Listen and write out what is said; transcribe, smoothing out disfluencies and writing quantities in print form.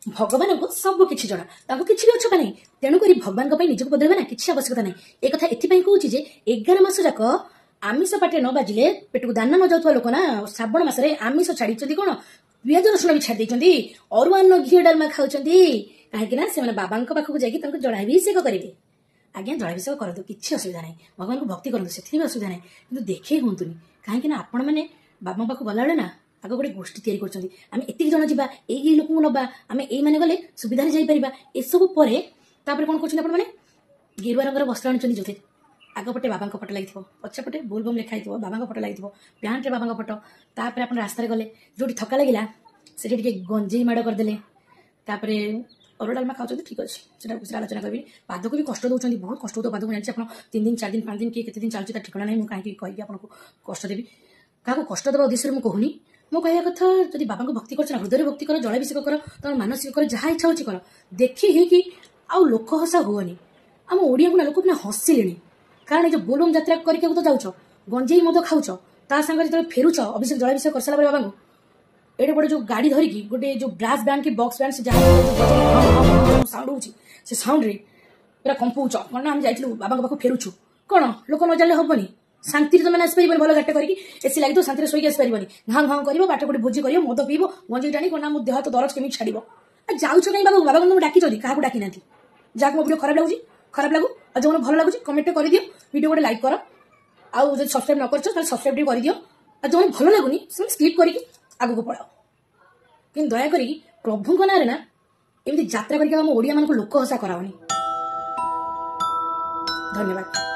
भगवान को सब किसी जना किसी भी अच्छे नहीं तेणुक भगवान निजक बदलवा ना किसी आवश्यकता नहीं। एक कथा एथि कहूँ जे 11 मास जाक आमिष पाटे न बाजिले पेट को दाना न जाऊा लोक ना श्रावण मसरे आमिष छाड़ी कौन पियाज रसुण भी छाड़ी अरुआ अन्न घी डालमा खाऊँ कहीं बाबा पाखक जाकि जलाभिषेक करेंगे। आज्ञा जलाभिषेक करतु किसी असुविधा नहीं भगवान को भक्ति करूँ से असुविधा नहीं कि देखे हूँ कहीं आपण मैंने बाबा पाखक गला बेले ना आग गोटे गोष्ठी तैयारी करती जन जा लोक नवा आम ये गले सुविधा जापर एसबू पर कौन कर गेरुआ रंगर वस्त्र आनी जो आगपटे बाबा फटो लगे पछपटे बोलबम लिखाई बाबा फटो लगे प्यांट बाबा फटो तापर आप रास्तार गले जो थका लगे से गंजे माड़ करदे अरुआ डालमा खाऊँ ठीक अच्छे से आलोचना करी पाद को भी कष्ट दौरान बहुत कष्ट हो पाद को जानी आप 3 दिन 4 दिन 5 दिन किए केते दिन चलती ठिकाना नहीं कहीं कही आपको कष्ट देवी क्या कष्ट देवा उद्देश्य मुझे कहूनी मो कह कथा जब बाबा को भक्ति कर हृदय भक्ति कर जलाभिषेक कर तुम मानसिक कर जहाँ इच्छा हो कर देखी ही आउ लोक हसा हुअनी आम ओडिया को ना लोक ना हसिले कारण जो बोलबम यात्रा करके तो जाऊच गंजेई मद खाऊच ता संगे जो फेरुच अभिषेक जलाभिषेक कर सारा बाबा को एडे बड़े जो गाड़ी धरिकी गोटे जो ब्रास बैंड की बॉक्स बैंड से जहाँ साउंड हो साउंड रे पूरा कंपूच कौन आम जाइलु बाबा पाखु फेरुछु कौन लोक न जाने हेनी शांति तुम आसपार भल गाटे करके एसी लगे तो शांति शोक आसपार घाँ घाँ कर बाट गोटे भोजी कर मद पीब गंजे टाणी कौन देह हाथ दरज केमी छाड़ जाऊच कहीं बाबा बाबा तुम डाकी क्या डाकी ना जहाँ मो वीडियो खराब लगू और जो भल लगुच कमेंट कर दियो वीडियो गोटे लाइक कर आउ जो सब्सक्राइब न कर सब्सक्राइब कर दियो और जो भल लगुनि स्किप करके आग को पड़ाओ कि दया करी प्रभु ना एमती यात्रा करके ओडिया मान लोक हसा कराओनी। धन्यवाद।